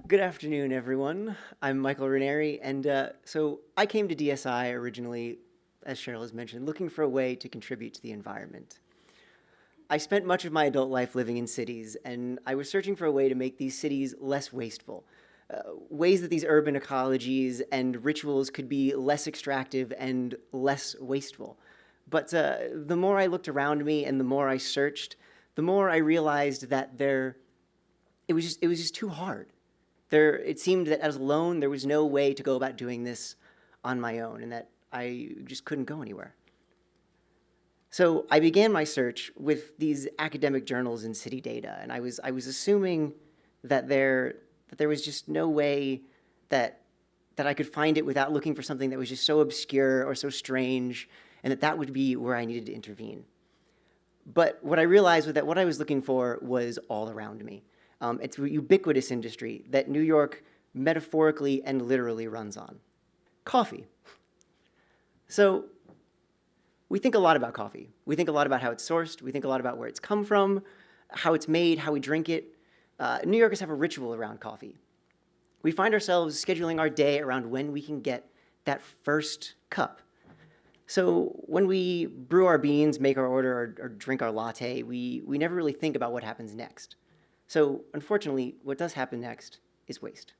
Good afternoon, everyone. I'm Michael Raineri, and so I came to DSI originally, as Cheryl has mentioned, looking for a way to contribute to the environment. I spent much of my adult life living in cities, and I was searching for a way to make these cities less wasteful, ways that these urban ecologies and rituals could be less extractive and less wasteful. But the more I looked around me and the more I searched, the more I realized that it was just too hard. It seemed that as alone, there was no way to go about doing this on my own, and that I just couldn't go anywhere. So I began my search with these academic journals and city data, and I was assuming that there was just no way that I could find it without looking for something that was just so obscure or so strange, and that would be where I needed to intervene. But what I realized was that what I was looking for was all around me. It's a ubiquitous industry that New York metaphorically and literally runs on. Coffee. So we think a lot about coffee. We think a lot about how it's sourced. We think a lot about where it's come from, how it's made, how we drink it. New Yorkers have a ritual around coffee. We find ourselves scheduling our day around when we can get that first cup. So when we brew our beans, make our order, or drink our latte, we never really think about what happens next. So unfortunately, what does happen next is waste.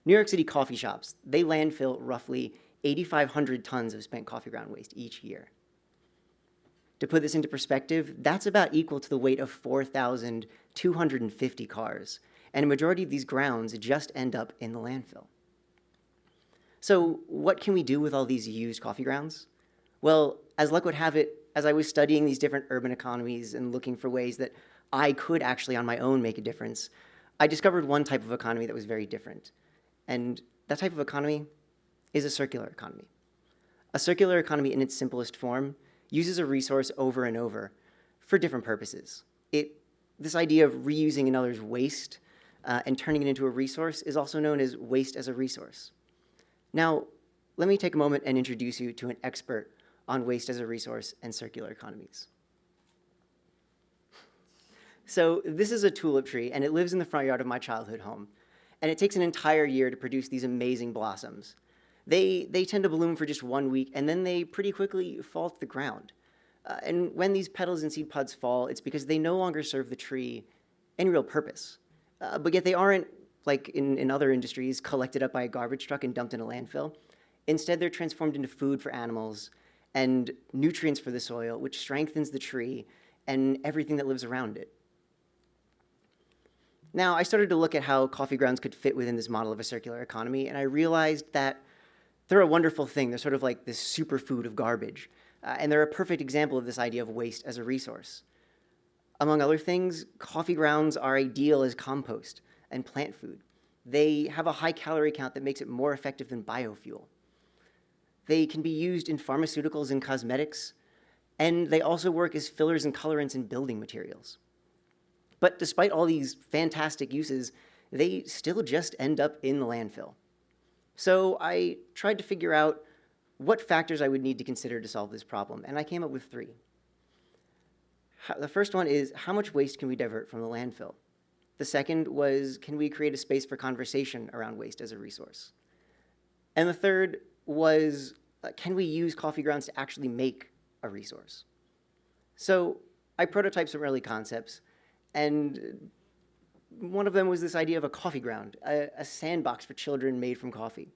New York City coffee shops, they landfill roughly 8,500 tons of spent coffee ground waste each year. To put this into perspective, that's about equal to the weight of 4,250 cars, and a majority of these grounds just end up in the landfill. So what can we do with all these used coffee grounds? Well, as luck would have it, as I was studying these different urban economies and looking for ways that I could actually on my own make a difference, I discovered one type of economy that was very different. And that type of economy is a circular economy. A circular economy in its simplest form uses a resource over and over for different purposes. This idea of reusing another's waste and turning it into a resource is also known as waste as a resource. Now, let me take a moment and introduce you to an expert on waste as a resource and circular economies. So this is a tulip tree, and it lives in the front yard of my childhood home. And it takes an entire year to produce these amazing blossoms. They tend to bloom for just 1 week, and then they pretty quickly fall to the ground. And when these petals and seed pods fall, it's because they no longer serve the tree any real purpose. But yet they aren't, like in other industries, collected up by a garbage truck and dumped in a landfill. Instead, they're transformed into food for animals and nutrients for the soil, which strengthens the tree and everything that lives around it. Now, I started to look at how coffee grounds could fit within this model of a circular economy, and I realized that they're a wonderful thing. They're sort of like this superfood of garbage, and they're a perfect example of this idea of waste as a resource. Among other things, coffee grounds are ideal as compost and plant food. They have a high calorie count that makes it more effective than biofuel. They can be used in pharmaceuticals and cosmetics, and they also work as fillers and colorants in building materials. But despite all these fantastic uses, they still just end up in the landfill. So I tried to figure out what factors I would need to consider to solve this problem, and I came up with 3. The first one is, how much waste can we divert from the landfill? The second was, can we create a space for conversation around waste as a resource? And the third was, can we use coffee grounds to actually make a resource? So I prototyped some early concepts, and one of them was this idea of a coffee ground, a sandbox for children made from coffee.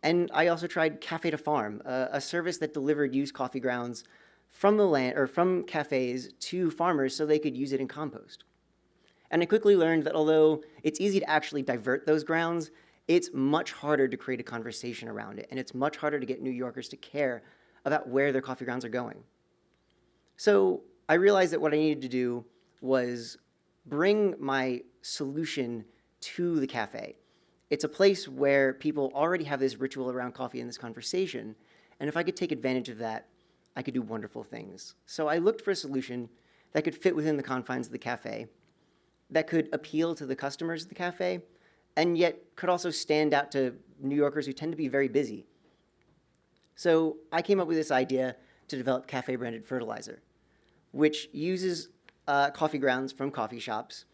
And I also tried Cafe to Farm, a service that delivered used coffee grounds from the land or from cafes to farmers so they could use it in compost. And I quickly learned that although it's easy to actually divert those grounds, it's much harder to create a conversation around it, and it's much harder to get New Yorkers to care about where their coffee grounds are going. So I realized that what I needed to do was bring my solution to the cafe. It's a place where people already have this ritual around coffee and this conversation, and if I could take advantage of that, I could do wonderful things. So I looked for a solution that could fit within the confines of the cafe, that could appeal to the customers of the cafe, and yet could also stand out to New Yorkers who tend to be very busy. So I came up with this idea to develop cafe-branded fertilizer, which uses coffee grounds from coffee shops,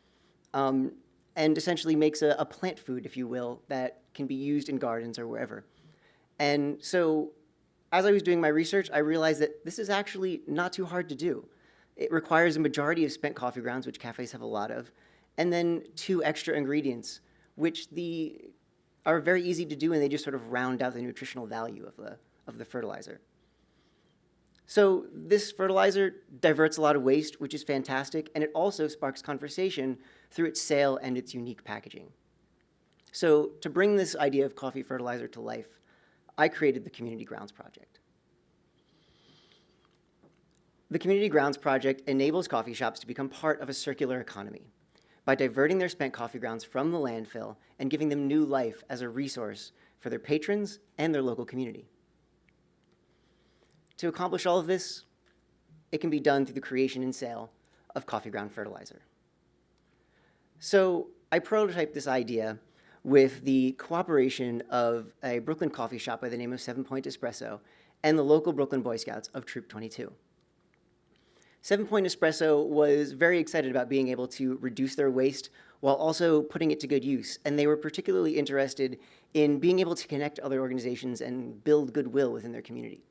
and essentially makes a plant food, if you will, that can be used in gardens or wherever. And so as I was doing my research, I realized that this is actually not too hard to do. It requires a majority of spent coffee grounds, which cafes have a lot of, and then 2 extra ingredients, which are very easy to do, and they just sort of round out the nutritional value of the fertilizer. So this fertilizer diverts a lot of waste, which is fantastic, and it also sparks conversation through its sale and its unique packaging. So to bring this idea of coffee fertilizer to life, I created the Community Grounds Project. The Community Grounds Project enables coffee shops to become part of a circular economy by diverting their spent coffee grounds from the landfill and giving them new life as a resource for their patrons and their local community. To accomplish all of this, it can be done through the creation and sale of coffee ground fertilizer. So I prototyped this idea with the cooperation of a Brooklyn coffee shop by the name of 7 Point Espresso and the local Brooklyn Boy Scouts of Troop 22. 7 Point Espresso was very excited about being able to reduce their waste while also putting it to good use, and they were particularly interested in being able to connect other organizations and build goodwill within their community.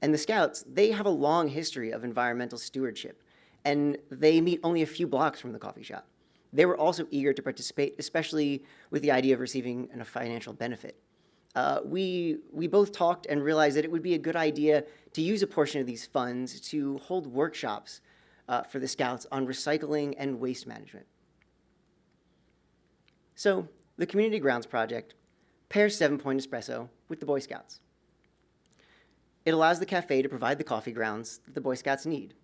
And the Scouts, they have a long history of environmental stewardship, and they meet only a few blocks from the coffee shop. They were also eager to participate, especially with the idea of receiving a financial benefit. We both talked and realized that it would be a good idea to use a portion of these funds to hold workshops for the Scouts on recycling and waste management. So the Community Grounds Project pairs 7 Point Espresso with the Boy Scouts. It allows the cafe to provide the coffee grounds that the Boy Scouts need.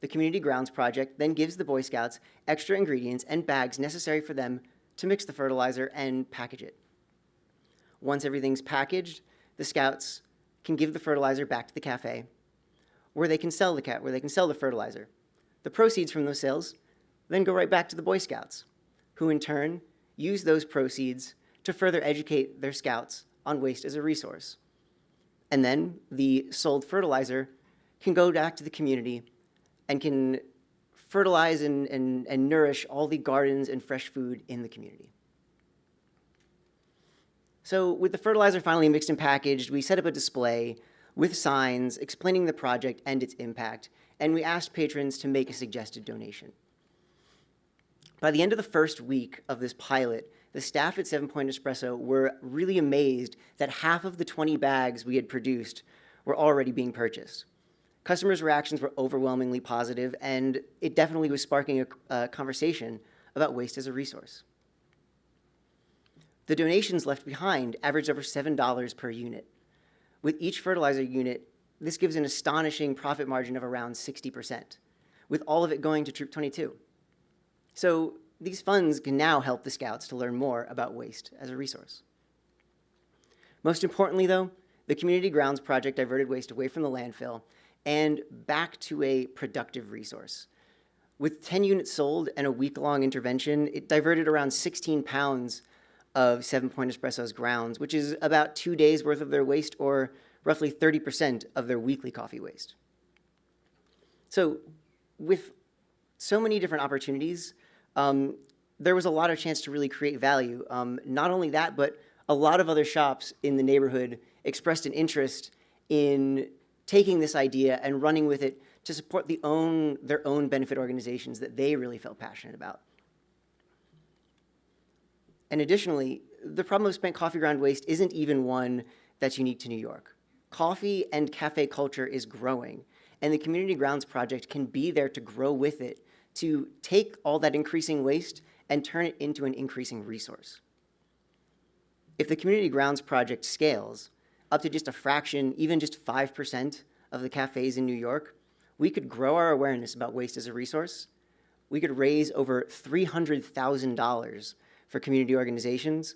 The Community Grounds Project then gives the Boy Scouts extra ingredients and bags necessary for them to mix the fertilizer and package it. Once everything's packaged, the Scouts can give the fertilizer back to the cafe, where they can sell the fertilizer. The proceeds from those sales then go right back to the Boy Scouts, who in turn use those proceeds to further educate their Scouts on waste as a resource. And then the sold fertilizer can go back to the community and can fertilize and nourish all the gardens and fresh food in the community. So with the fertilizer finally mixed and packaged, we set up a display with signs explaining the project and its impact, and we asked patrons to make a suggested donation. By the end of the first week of this pilot, the staff at 7 Point Espresso were really amazed that half of the 20 bags we had produced were already being purchased. Customers' reactions were overwhelmingly positive, and it definitely was sparking a conversation about waste as a resource. The donations left behind averaged over $7 per unit. With each fertilizer unit, this gives an astonishing profit margin of around 60%, with all of it going to Troop 22. So these funds can now help the Scouts to learn more about waste as a resource. Most importantly, though, the Community Grounds Project diverted waste away from the landfill and back to a productive resource. With 10 units sold and a week-long intervention, it diverted around 16 pounds of 7 Point Espresso's grounds, which is about 2 days' worth of their waste, or roughly 30% of their weekly coffee waste. So with so many different opportunities, there was a lot of chance to really create value. Not only that, but a lot of other shops in the neighborhood expressed an interest in taking this idea and running with it to support their own benefit organizations that they really felt passionate about. And additionally, the problem of spent coffee ground waste isn't even one that's unique to New York. Coffee and cafe culture is growing, and the Community Grounds Project can be there to grow with it, to take all that increasing waste and turn it into an increasing resource. If the Community Grounds Project scales up to just a fraction, even just 5% of the cafes in New York, we could grow our awareness about waste as a resource. We could raise over $300,000 for community organizations,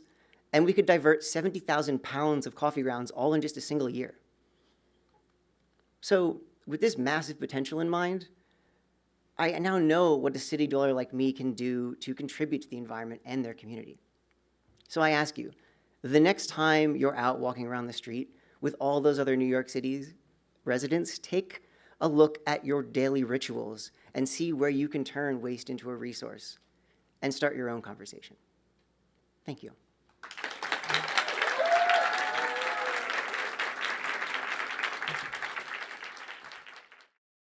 and we could divert 70,000 pounds of coffee grounds all in just a single year. So with this massive potential in mind, I now know what a city dweller like me can do to contribute to the environment and their community. So I ask you, the next time you're out walking around the street with all those other New York City residents, take a look at your daily rituals and see where you can turn waste into a resource. and start your own conversation. Thank you.